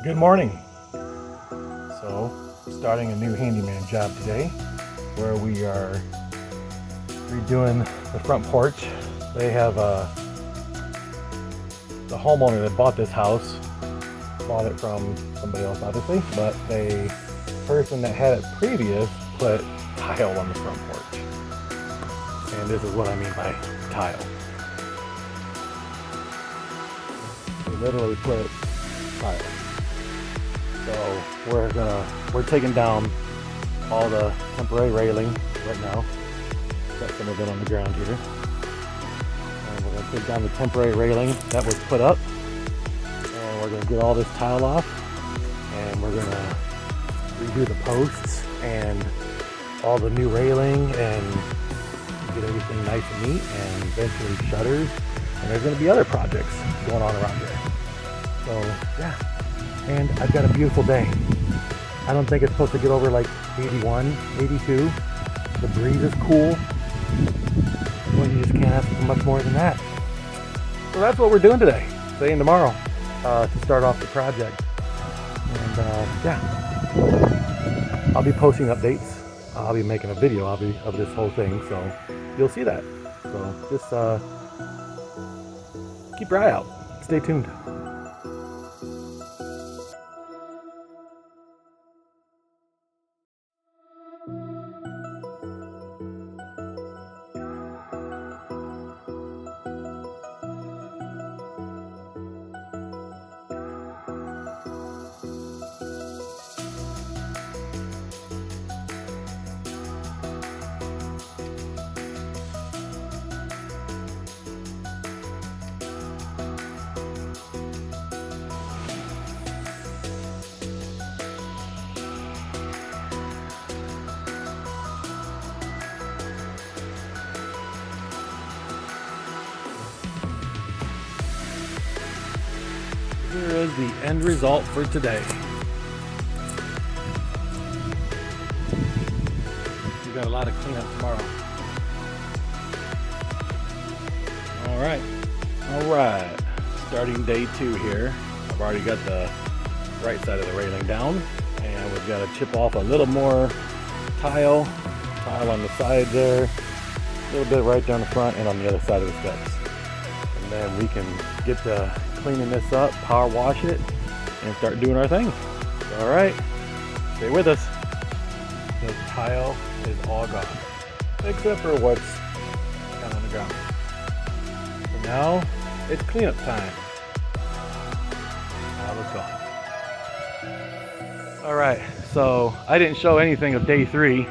Good morning. So, starting a new handyman job today where we are redoing the front porch. They have the homeowner that bought this house bought it from somebody else obviously, but the person that had it previous put tile on the front porch. And this is what I mean by tile. They literally put tile. So we're taking down all the temporary railing right now. Got some of it on the ground here. And we're gonna take down the temporary railing that was put up. And we're gonna get all this tile off. And we're gonna redo the posts and all the new railing and get everything nice and neat, and eventually shutters. And there's gonna be other projects going on around here. So yeah. And I've got a beautiful day. I don't think it's supposed to get over like 81, 82. The breeze is cool. Well, you just can't ask for much more than that. So that's what we're doing today, today and tomorrow, to start off the project. And yeah, I'll be posting updates. I'll be making a video of this whole thing, so you'll see that. So just keep your eye out. Stay tuned. Here is the end result for today. We've got a lot of cleanup tomorrow. All right. Starting day 2 here. I've already got the right side of the railing down, and we've got to chip off a little more tile on the side there, a little bit right down the front and on the other side of the steps. And then we can get to cleaning this up, power wash it, and start doing our thing. All right, stay with us. The tile is all gone, except for what's down on the ground. So now it's cleanup time. Tile is gone. All right, so I didn't show anything of day 3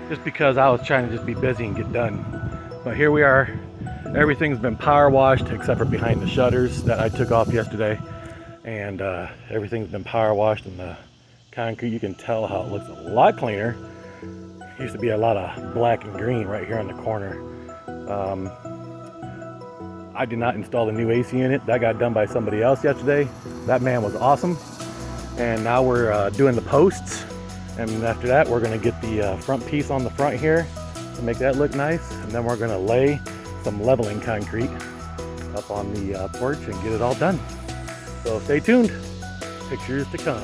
just because I was trying to just be busy and get done. But here we are. Everything's been power washed except for behind the shutters that I took off yesterday, and everything's been power washed, and the concrete, you can tell how it looks a lot cleaner. Used to be a lot of black and green right here on the corner. I did not install the new AC in it. That got done by somebody else yesterday. That man was awesome. And now we're doing the posts, and after that we're going to get the front piece on the front here to make that look nice, and then we're going to lay some leveling concrete up on the porch and get it all done. So stay tuned, pictures to come.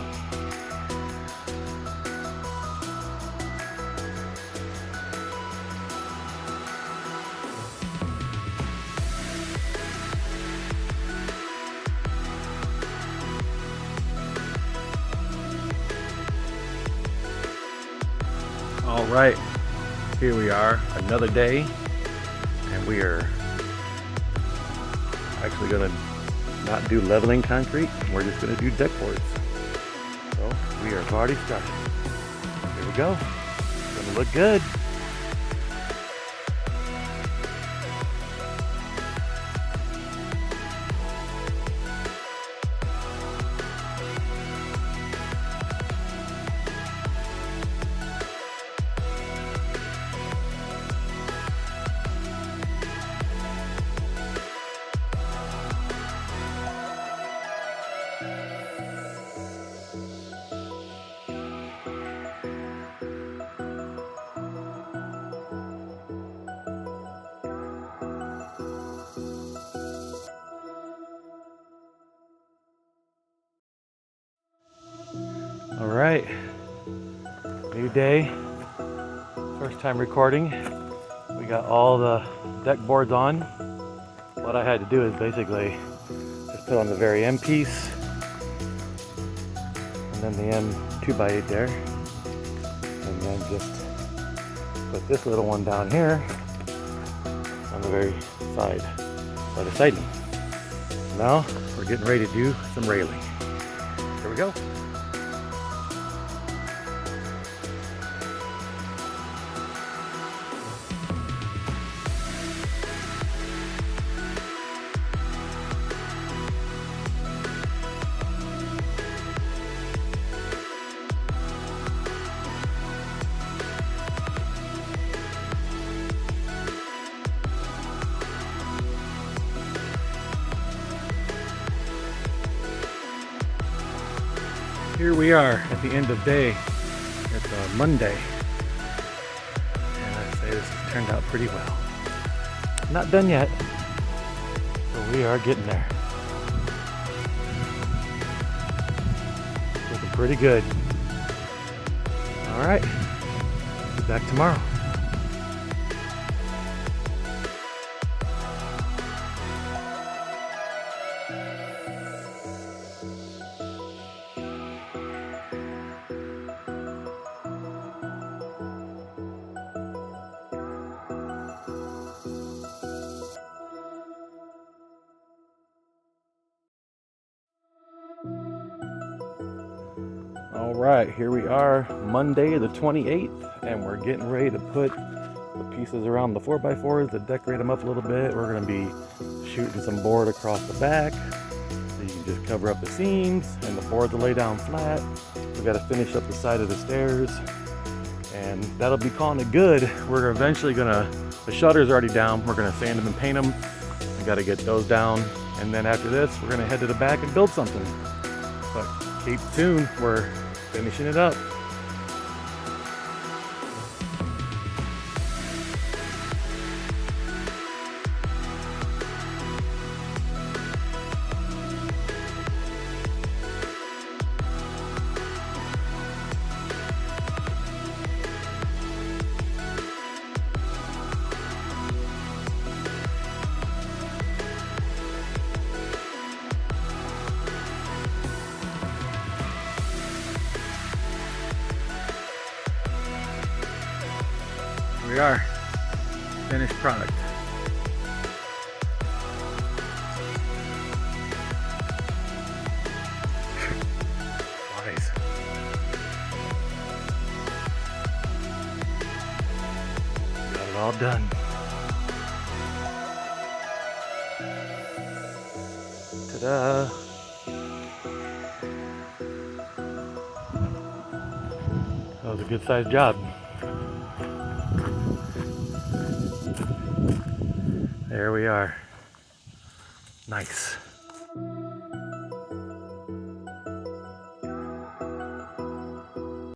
All right, here we are, another day. And we are actually going to not do leveling concrete. We're just going to do deck boards. So we are already started. Here we go. It's going to look good. All right, new day, first time recording. We got all the deck boards on. What I had to do is basically just put on the very end piece and then the end 2x8 there, and then just put this little one down here on the very side by the siding. Now we're getting ready to do some railing. Here we go. Here we are at the end of day. It's Monday, and I'd say this has turned out pretty well. Not done yet, but we are getting there. Looking pretty good. All right, be back tomorrow. All right, here we are, Monday the 28th, and we're getting ready to put the pieces around the 4x4s to decorate them up a little bit. We're going to be shooting some board across the back so you can just cover up the seams, and the boards will lay down flat. We've got to finish up the side of the stairs, and that'll be calling it good. We're eventually going to, the shutters are already down, we're going to sand them and paint them. We got to get those down, and then after this, we're going to head to the back and build something. But keep tuned, we're finishing it up. We are finished product. Nice. Got it all done. Ta-da! That was a good sized job. There we are. Nice.